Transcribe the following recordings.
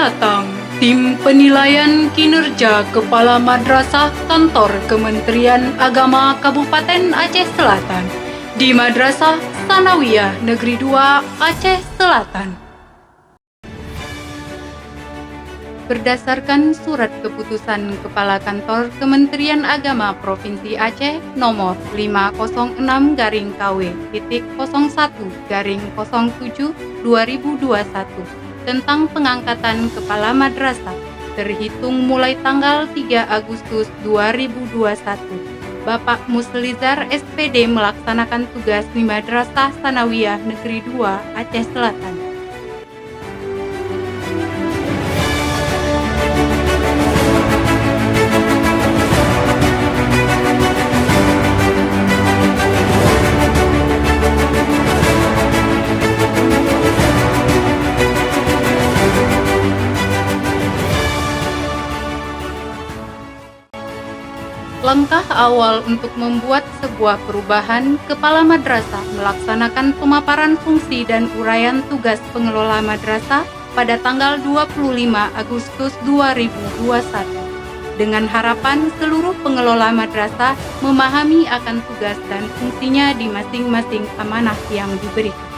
datang tim penilaian kinerja Kepala Madrasah Kantor Kementerian Agama Kabupaten Aceh Selatan di Madrasah Tsanawiyah Negeri 2 Aceh Selatan. Berdasarkan Surat Keputusan Kepala Kantor Kementerian Agama Provinsi Aceh nomor 506-KW-01-07/2021 tentang pengangkatan Kepala Madrasah terhitung mulai tanggal 3 Agustus 2021, Bapak Muslizar SPD melaksanakan tugas di Madrasah Tsanawiyah Negeri 2 Aceh Selatan. Langkah awal untuk membuat sebuah perubahan, Kepala Madrasah melaksanakan pemaparan fungsi dan uraian tugas pengelola madrasah pada tanggal 25 Agustus 2021. Dengan harapan seluruh pengelola madrasah memahami akan tugas dan fungsinya di masing-masing amanah yang diberikan.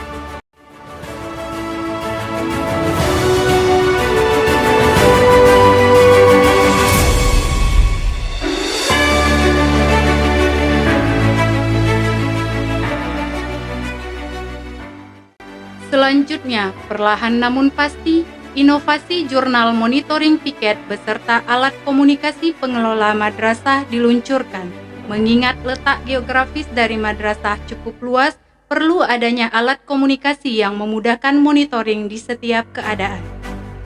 Selanjutnya, perlahan namun pasti, inovasi jurnal monitoring piket beserta alat komunikasi pengelola madrasah diluncurkan. Mengingat letak geografis dari madrasah cukup luas, perlu adanya alat komunikasi yang memudahkan monitoring di setiap keadaan.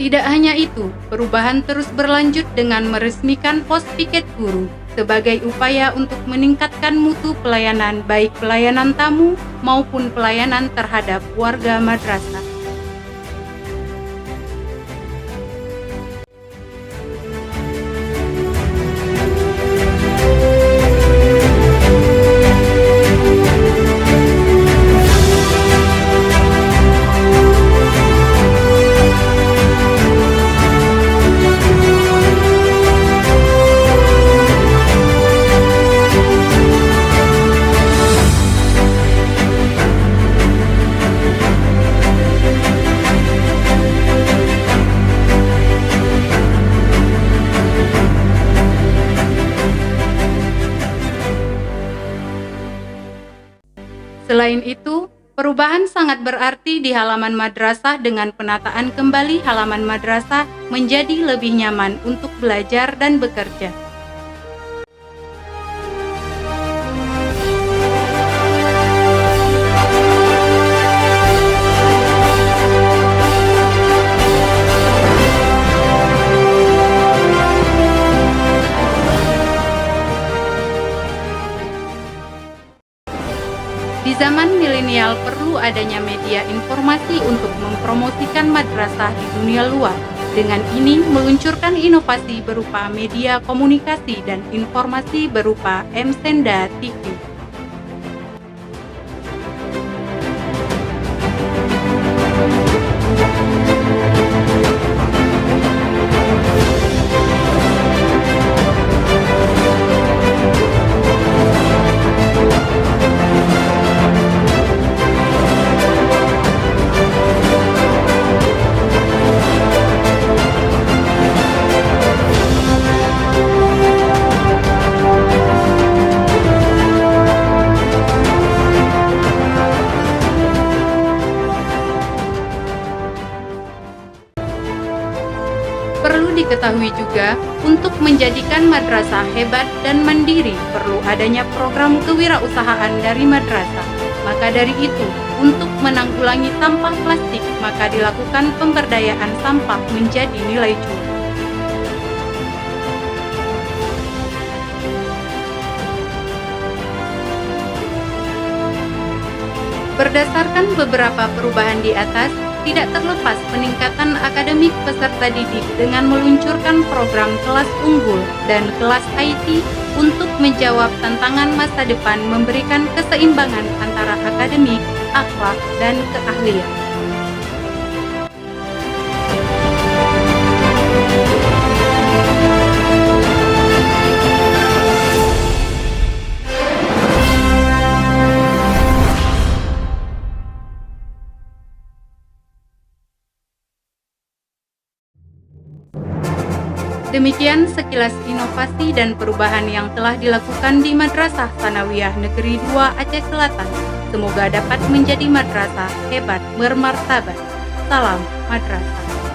Tidak hanya itu, perubahan terus berlanjut dengan meresmikan pos piket guru sebagai upaya untuk meningkatkan mutu pelayanan baik pelayanan tamu maupun pelayanan terhadap warga madrasah. Selain itu, perubahan sangat berarti di halaman madrasah dengan penataan kembali halaman madrasah menjadi lebih nyaman untuk belajar dan bekerja. Di zaman milenial perlu adanya media informasi untuk mempromosikan madrasah di dunia luar. Dengan ini meluncurkan inovasi berupa media komunikasi dan informasi berupa M-Senda TV. Perlu diketahui juga, untuk menjadikan madrasah hebat dan mandiri perlu adanya program kewirausahaan dari madrasah. Maka dari itu, untuk menanggulangi sampah plastik, maka dilakukan pemberdayaan sampah menjadi nilai jual. Berdasarkan beberapa perubahan di atas, tidak terlepas peningkatan akademik peserta didik dengan meluncurkan program kelas unggul dan kelas IT untuk menjawab tantangan masa depan, memberikan keseimbangan antara akademik, akhlak, dan keahlian. Demikian sekilas inovasi dan perubahan yang telah dilakukan di Madrasah Tsanawiyah Negeri 2 Aceh Selatan. Semoga dapat menjadi madrasah hebat bermartabat. Salam madrasah.